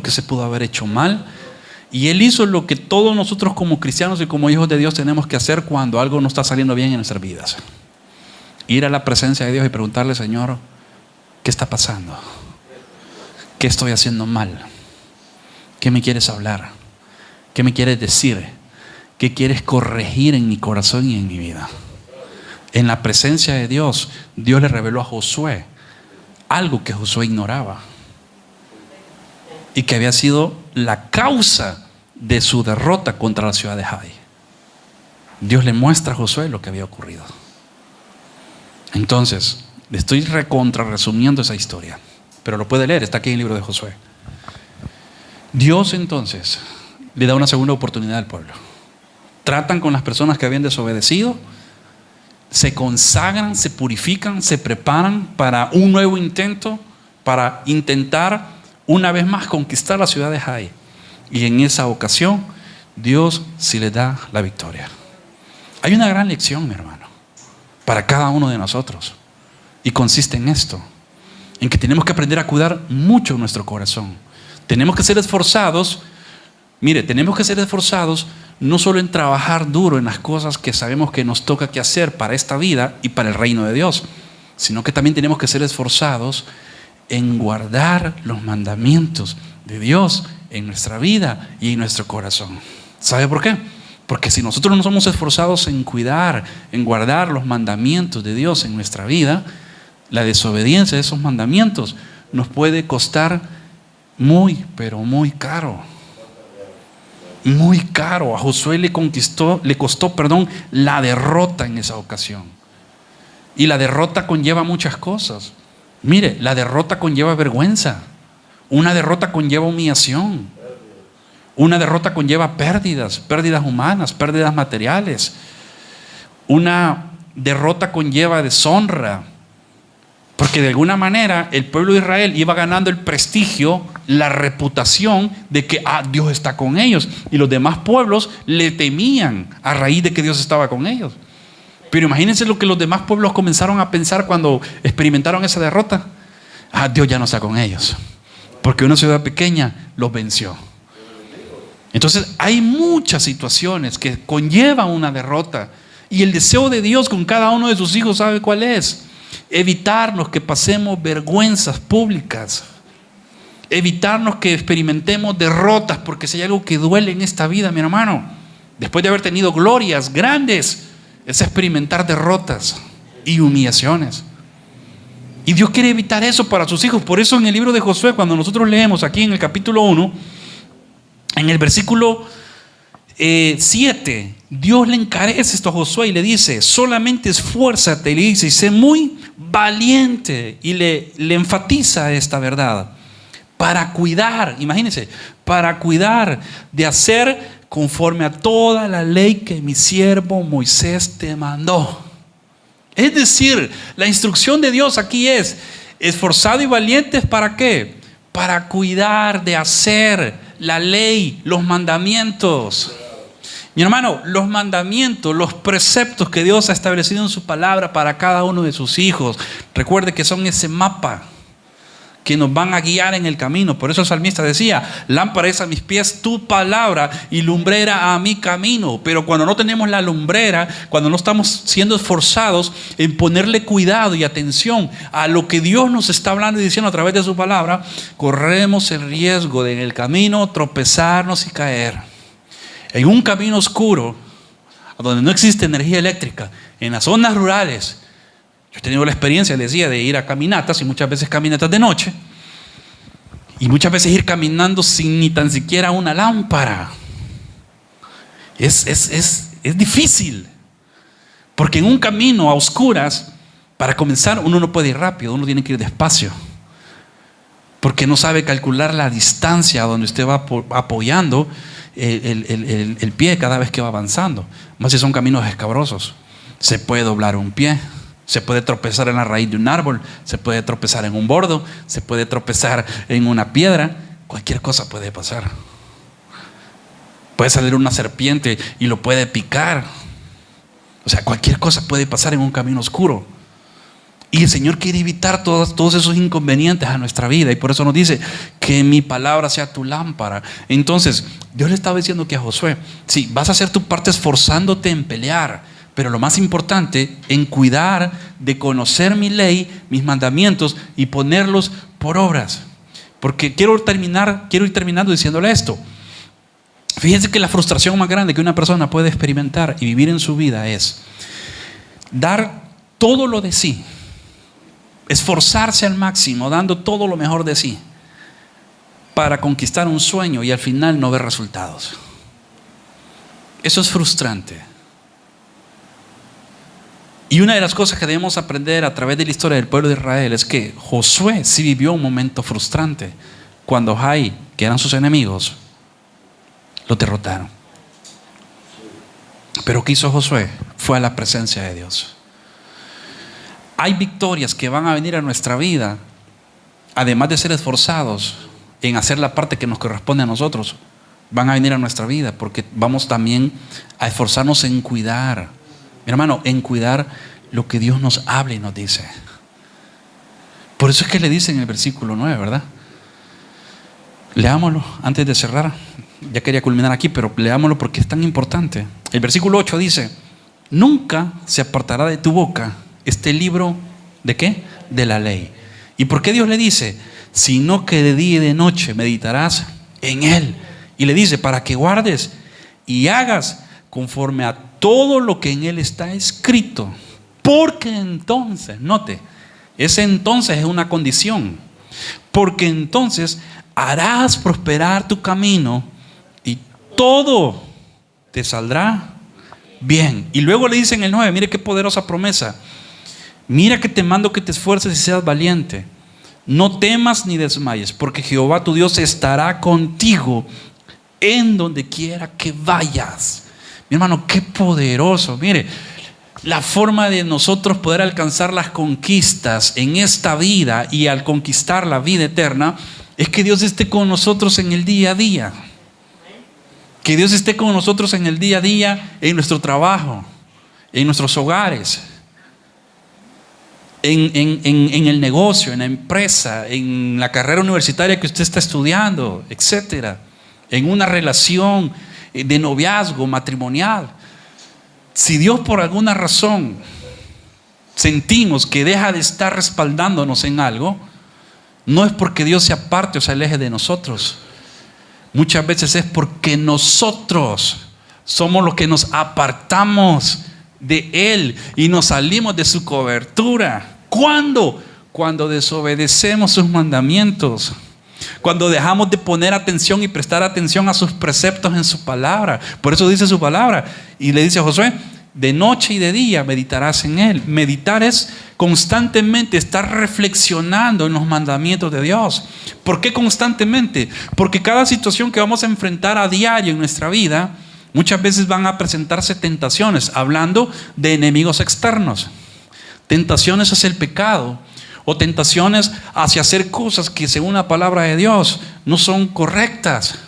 que se pudo haber hecho mal, y él hizo lo que todos nosotros como cristianos y como hijos de Dios tenemos que hacer cuando algo no está saliendo bien en nuestras vidas: ir a la presencia de Dios y preguntarle: Señor, ¿qué está pasando? ¿Qué estoy haciendo mal? ¿Qué me quieres hablar? ¿Qué me quieres decir? ¿Qué quieres corregir en mi corazón y en mi vida? En la presencia de Dios, Dios le reveló a Josué algo que Josué ignoraba y que había sido la causa de su derrota contra la ciudad de Hai. Dios le muestra a Josué lo que había ocurrido. Entonces, le estoy resumiendo esa historia, pero lo puede leer, está aquí en el libro de Josué. Dios entonces le da una segunda oportunidad al pueblo. Tratan con las personas que habían desobedecido, se consagran, se purifican, se preparan para un nuevo intento, para intentar una vez más conquistar la ciudad de Hai. Y en esa ocasión Dios sí les da la victoria. Hay una gran lección, mi hermano, para cada uno de nosotros, y consiste en esto: en que tenemos que aprender a cuidar mucho nuestro corazón. Tenemos que ser esforzados. Mire, tenemos que ser esforzados no solo en trabajar duro en las cosas que sabemos que nos toca que hacer para esta vida y para el reino de Dios, sino que también tenemos que ser esforzados en guardar los mandamientos de Dios en nuestra vida y en nuestro corazón. ¿Sabe por qué? Porque si nosotros no somos esforzados en cuidar, en guardar los mandamientos de Dios en nuestra vida, la desobediencia de esos mandamientos nos puede costar muy, pero muy caro. Muy caro. A Josué le costó, la derrota en esa ocasión. Y la derrota conlleva muchas cosas. Mire, la derrota conlleva vergüenza. Una derrota conlleva humillación. Una derrota conlleva pérdidas humanas, pérdidas materiales. Una derrota conlleva deshonra. Porque de alguna manera el pueblo de Israel iba ganando el prestigio, la reputación de que Dios está con ellos. Y los demás pueblos le temían a raíz de que Dios estaba con ellos. Pero imagínense lo que los demás pueblos comenzaron a pensar cuando experimentaron esa derrota. Dios ya no está con ellos, porque una ciudad pequeña los venció. Entonces hay muchas situaciones que conllevan una derrota. Y el deseo de Dios con cada uno de sus hijos, ¿sabe cuál es? Evitarnos que pasemos vergüenzas públicas. Evitarnos que experimentemos derrotas, porque si hay algo que duele en esta vida, mi hermano, después de haber tenido glorias grandes, es experimentar derrotas y humillaciones. Y Dios quiere evitar eso para sus hijos. Por eso en el libro de Josué, cuando nosotros leemos aquí en el capítulo 1, en el versículo 7, Dios le encarece esto a Josué y le dice: solamente esfuérzate, le dice, y sé muy valiente. Y le enfatiza esta verdad. Para cuidar, imagínense, para cuidar de hacer conforme a toda la ley que mi siervo Moisés te mandó. Es decir, la instrucción de Dios aquí es: esforzado y valientes, ¿para qué? Para cuidar de hacer la ley, los mandamientos. Mi hermano, los mandamientos, los preceptos que Dios ha establecido en su palabra para cada uno de sus hijos, recuerde que son ese mapa que nos van a guiar en el camino. Por eso el salmista decía: lámpara es a mis pies tu palabra y lumbrera a mi camino. Pero cuando no tenemos la lumbrera, cuando no estamos siendo esforzados en ponerle cuidado y atención a lo que Dios nos está hablando y diciendo a través de su palabra, corremos el riesgo de en el camino tropezarnos y caer en un camino oscuro, donde no existe energía eléctrica, en las zonas rurales. Yo he tenido la experiencia, les decía, de ir a caminatas, y muchas veces caminatas de noche, y muchas veces ir caminando sin ni tan siquiera una lámpara. Es difícil, porque en un camino a oscuras, para comenzar, uno no puede ir rápido, uno tiene que ir despacio, porque no sabe calcular la distancia donde usted va apoyando el pie cada vez que va avanzando. Más si son caminos escabrosos, se puede doblar un pie, se puede tropezar en la raíz de un árbol, se puede tropezar en un bordo, se puede tropezar en una piedra. Cualquier cosa puede pasar. Puede salir una serpiente y lo puede picar. O sea, cualquier cosa puede pasar en un camino oscuro. Y el Señor quiere evitar todos esos inconvenientes a nuestra vida. Y por eso nos dice: que mi palabra sea tu lámpara. Entonces, Dios le estaba diciendo que a Josué: sí, vas a hacer tu parte esforzándote en pelear, pero lo más importante, en cuidar de conocer mi ley, mis mandamientos, y ponerlos por obras. Porque quiero ir terminando diciéndole esto. Fíjense que la frustración más grande que una persona puede experimentar y vivir en su vida es dar todo lo de sí, esforzarse al máximo, dando todo lo mejor de sí, para conquistar un sueño y al final no ver resultados. Eso es frustrante. Y una de las cosas que debemos aprender a través de la historia del pueblo de Israel es que Josué sí vivió un momento frustrante cuando Jai, que eran sus enemigos, lo derrotaron. Pero ¿qué hizo Josué? Fue a la presencia de Dios. Hay victorias que van a venir a nuestra vida, además de ser esforzados en hacer la parte que nos corresponde a nosotros, van a venir a nuestra vida porque vamos también a esforzarnos en cuidar. Mi hermano, en cuidar lo que Dios nos habla y nos dice. Por eso es que le dice en el versículo 9, ¿verdad? Leámoslo antes de cerrar. Ya quería culminar aquí, pero leámoslo porque es tan importante. El versículo 8 dice: nunca se apartará de tu boca este libro, ¿de qué? De la ley. ¿Y por qué Dios le dice? Sino que de día y de noche meditarás en él. Y le dice: para que guardes y hagas conforme a todo lo que en él está escrito. Porque entonces, note, ese entonces es una condición. Porque entonces harás prosperar tu camino y todo te saldrá bien. Y luego le dice en el 9, mire qué poderosa promesa. Mira que te mando que te esfuerces y seas valiente. No temas ni desmayes, porque Jehová tu Dios estará contigo en donde quiera que vayas. Mi hermano, qué poderoso. Mire, la forma de nosotros poder alcanzar las conquistas en esta vida y al conquistar la vida eterna es que Dios esté con nosotros en el día a día. Que Dios esté con nosotros en el día a día, en nuestro trabajo, en nuestros hogares, en el negocio, en la empresa, en la carrera universitaria que usted está estudiando, etcétera, en una relación de noviazgo, matrimonial. Si Dios por alguna razón sentimos que deja de estar respaldándonos en algo, no es porque Dios se aparte o se aleje de nosotros. Muchas veces es porque nosotros somos los que nos apartamos de Él y nos salimos de su cobertura. ¿Cuándo? Cuando desobedecemos sus mandamientos. Cuando dejamos de poner atención y prestar atención a sus preceptos en su palabra. Por eso dice su palabra. Y le dice a Josué, de noche y de día meditarás en él. Meditar es constantemente estar reflexionando en los mandamientos de Dios. ¿Por qué constantemente? Porque cada situación que vamos a enfrentar a diario en nuestra vida, muchas veces van a presentarse tentaciones, hablando de enemigos externos. Tentaciones hacia el pecado o tentaciones hacia hacer cosas que según la palabra de Dios no son correctas.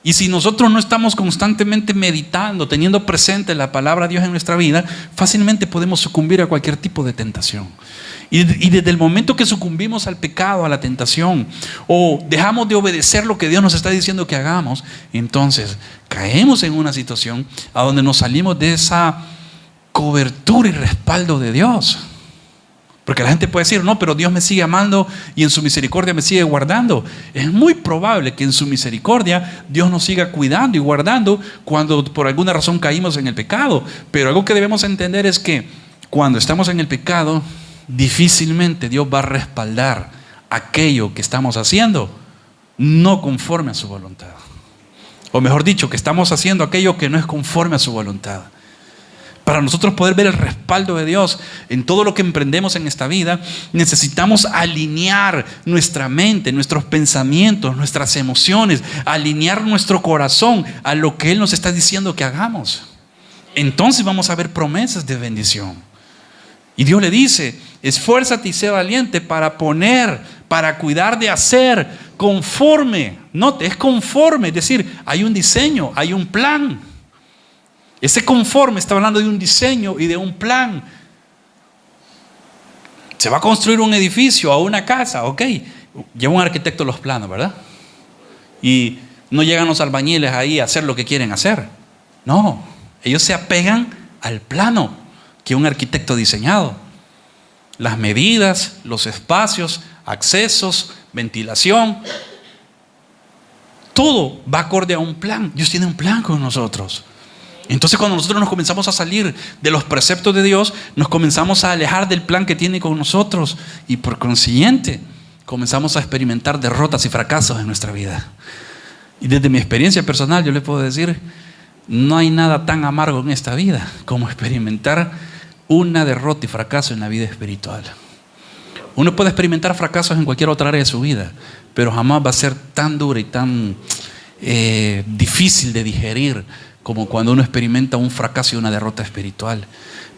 Y si nosotros no estamos constantemente meditando, teniendo presente la palabra de Dios en nuestra vida, fácilmente podemos sucumbir a cualquier tipo de tentación. Y desde el momento que sucumbimos al pecado, a la tentación, o dejamos de obedecer lo que Dios nos está diciendo que hagamos, entonces caemos en una situación a donde nos salimos de esa cobertura y respaldo de Dios. Porque la gente puede decir, no, pero Dios me sigue amando y en su misericordia me sigue guardando. Es muy probable que en su misericordia Dios nos siga cuidando y guardando cuando por alguna razón caímos en el pecado. Pero algo que debemos entender es que cuando estamos en el pecado, difícilmente Dios va a respaldar aquello que estamos haciendo no conforme a su voluntad. O mejor dicho, que estamos haciendo aquello que no es conforme a su voluntad. Para nosotros poder ver el respaldo de Dios en todo lo que emprendemos en esta vida, necesitamos alinear nuestra mente, nuestros pensamientos, nuestras emociones, alinear nuestro corazón a lo que Él nos está diciendo que hagamos. Entonces vamos a ver promesas de bendición. Y Dios le dice, esfuérzate y sé valiente para cuidar de hacer conforme. Note, es conforme, es decir, hay un diseño, hay un plan. Ese conforme está hablando de un diseño y de un plan. Se va a construir un edificio o una casa, ok. Lleva un arquitecto los planos, ¿verdad? Y no llegan los albañiles ahí a hacer lo que quieren hacer. No, ellos se apegan al plano que un arquitecto ha diseñado. Las medidas, los espacios, accesos, ventilación. Todo va acorde a un plan. Dios tiene un plan con nosotros. Entonces cuando nosotros nos comenzamos a salir de los preceptos de Dios, nos comenzamos a alejar del plan que tiene con nosotros y por consiguiente comenzamos a experimentar derrotas y fracasos en nuestra vida. Y desde mi experiencia personal yo le puedo decir, no hay nada tan amargo en esta vida como experimentar una derrota y fracaso en la vida espiritual. Uno puede experimentar fracasos en cualquier otra área de su vida, pero jamás va a ser tan dura y tan difícil de digerir como cuando uno experimenta un fracaso y una derrota espiritual.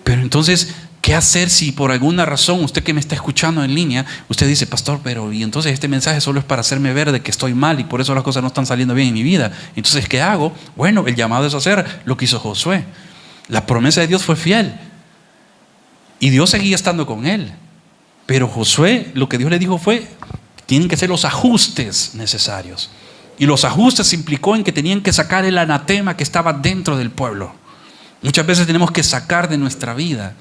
Pero entonces, ¿qué hacer si por alguna razón usted que me está escuchando en línea, usted dice, pastor, pero y entonces este mensaje solo es para hacerme ver de que estoy mal y por eso las cosas no están saliendo bien en mi vida? Entonces, ¿qué hago? Bueno, el llamado es hacer lo que hizo Josué. La promesa de Dios fue fiel y Dios seguía estando con él. Pero Josué, lo que Dios le dijo fue, tienen que ser los ajustes necesarios. Y los ajustes implicó en que tenían que sacar el anatema que estaba dentro del pueblo. Muchas veces tenemos que sacar de nuestra vida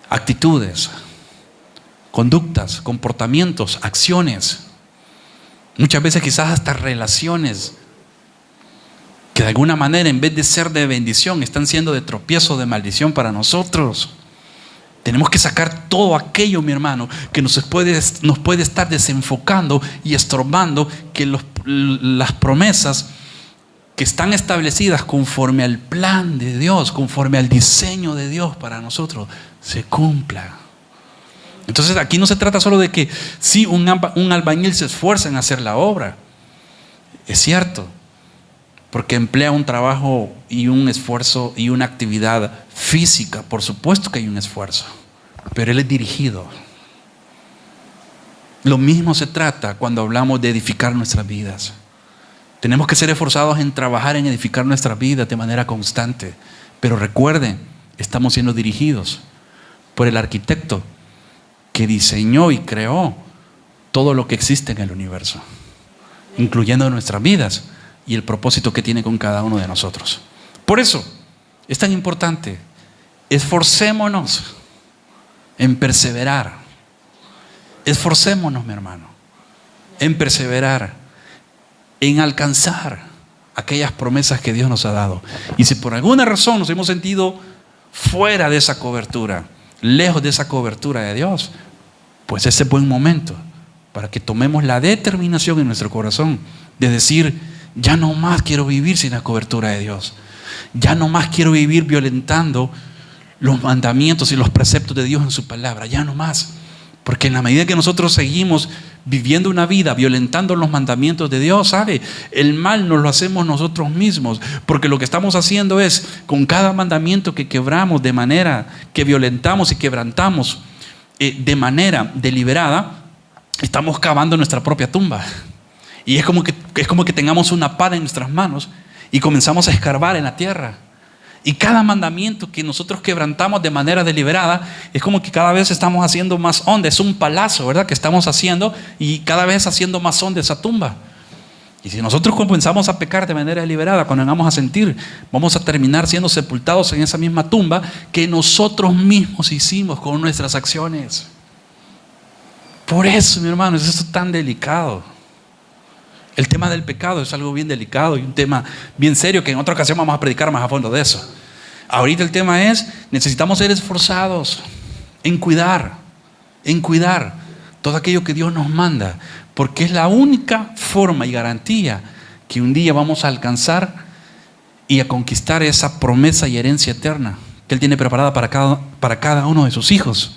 actitudes, conductas, comportamientos, acciones. Muchas veces quizás hasta relaciones que de alguna manera en vez de ser de bendición están siendo de tropiezo, de maldición para nosotros. Tenemos que sacar todo aquello, mi hermano, que nos puede estar desenfocando y estorbando que las promesas que están establecidas conforme al plan de Dios, conforme al diseño de Dios para nosotros, se cumplan. Entonces aquí no se trata solo de que sí, un albañil se esfuerza en hacer la obra. Es cierto, porque emplea un trabajo y un esfuerzo y una actividad física. Por supuesto que hay un esfuerzo, pero él es dirigido. Lo mismo se trata cuando hablamos de edificar nuestras vidas. Tenemos que ser esforzados en trabajar en edificar nuestras vidas de manera constante. Pero recuerden, estamos siendo dirigidos por el arquitecto que diseñó y creó todo lo que existe en el universo, incluyendo nuestras vidas y el propósito que tiene con cada uno de nosotros. Por eso es tan importante, esforcémonos en perseverar. Esforcémonos, mi hermano, en perseverar, en alcanzar aquellas promesas que Dios nos ha dado. Y si por alguna razón nos hemos sentido fuera de esa cobertura, lejos de esa cobertura de Dios, pues ese es buen momento para que tomemos la determinación en nuestro corazón de decir: ya no más quiero vivir sin la cobertura de Dios. Ya no más quiero vivir violentando los mandamientos y los preceptos de Dios en su palabra. Ya no más. Porque en la medida que nosotros seguimos viviendo una vida violentando los mandamientos de Dios, ¿sabe? El mal nos lo hacemos nosotros mismos. Porque lo que estamos haciendo es, con cada mandamiento que quebramos de manera que violentamos y quebrantamos de manera deliberada, estamos cavando nuestra propia tumba. Y es como que tengamos una pala en nuestras manos y comenzamos a escarbar en la tierra. Y cada mandamiento que nosotros quebrantamos de manera deliberada, es como que cada vez estamos haciendo más honda. Es un palazo, ¿verdad?, que estamos haciendo, y cada vez haciendo más honda esa tumba. Y si nosotros comenzamos a pecar de manera deliberada, cuando vamos a sentir, vamos a terminar siendo sepultados en esa misma tumba que nosotros mismos hicimos con nuestras acciones. Por eso, mi hermano, es esto tan delicado. El tema del pecado es algo bien delicado y un tema bien serio, que en otra ocasión vamos a predicar más a fondo de eso. Ahorita el tema es, necesitamos ser esforzados en cuidar todo aquello que Dios nos manda, porque es la única forma y garantía que un día vamos a alcanzar y a conquistar esa promesa y herencia eterna que Él tiene preparada para cada uno de sus hijos.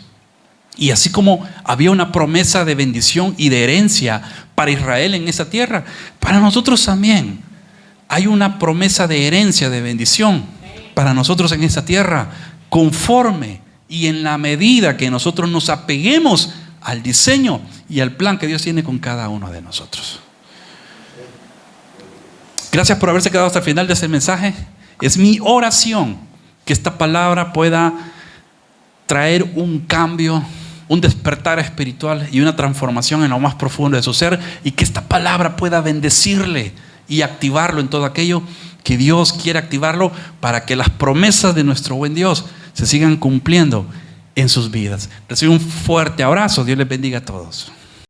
Y así como había una promesa de bendición y de herencia para Israel en esa tierra, para nosotros también hay una promesa de herencia, de bendición para nosotros en esa tierra, conforme y en la medida que nosotros nos apeguemos al diseño y al plan que Dios tiene con cada uno de nosotros. Gracias por haberse quedado hasta el final de este mensaje. Es mi oración que esta palabra pueda traer un cambio, un despertar espiritual y una transformación en lo más profundo de su ser, y que esta palabra pueda bendecirle y activarlo en todo aquello que Dios quiere activarlo, para que las promesas de nuestro buen Dios se sigan cumpliendo en sus vidas. Recibe un fuerte abrazo. Dios les bendiga a todos.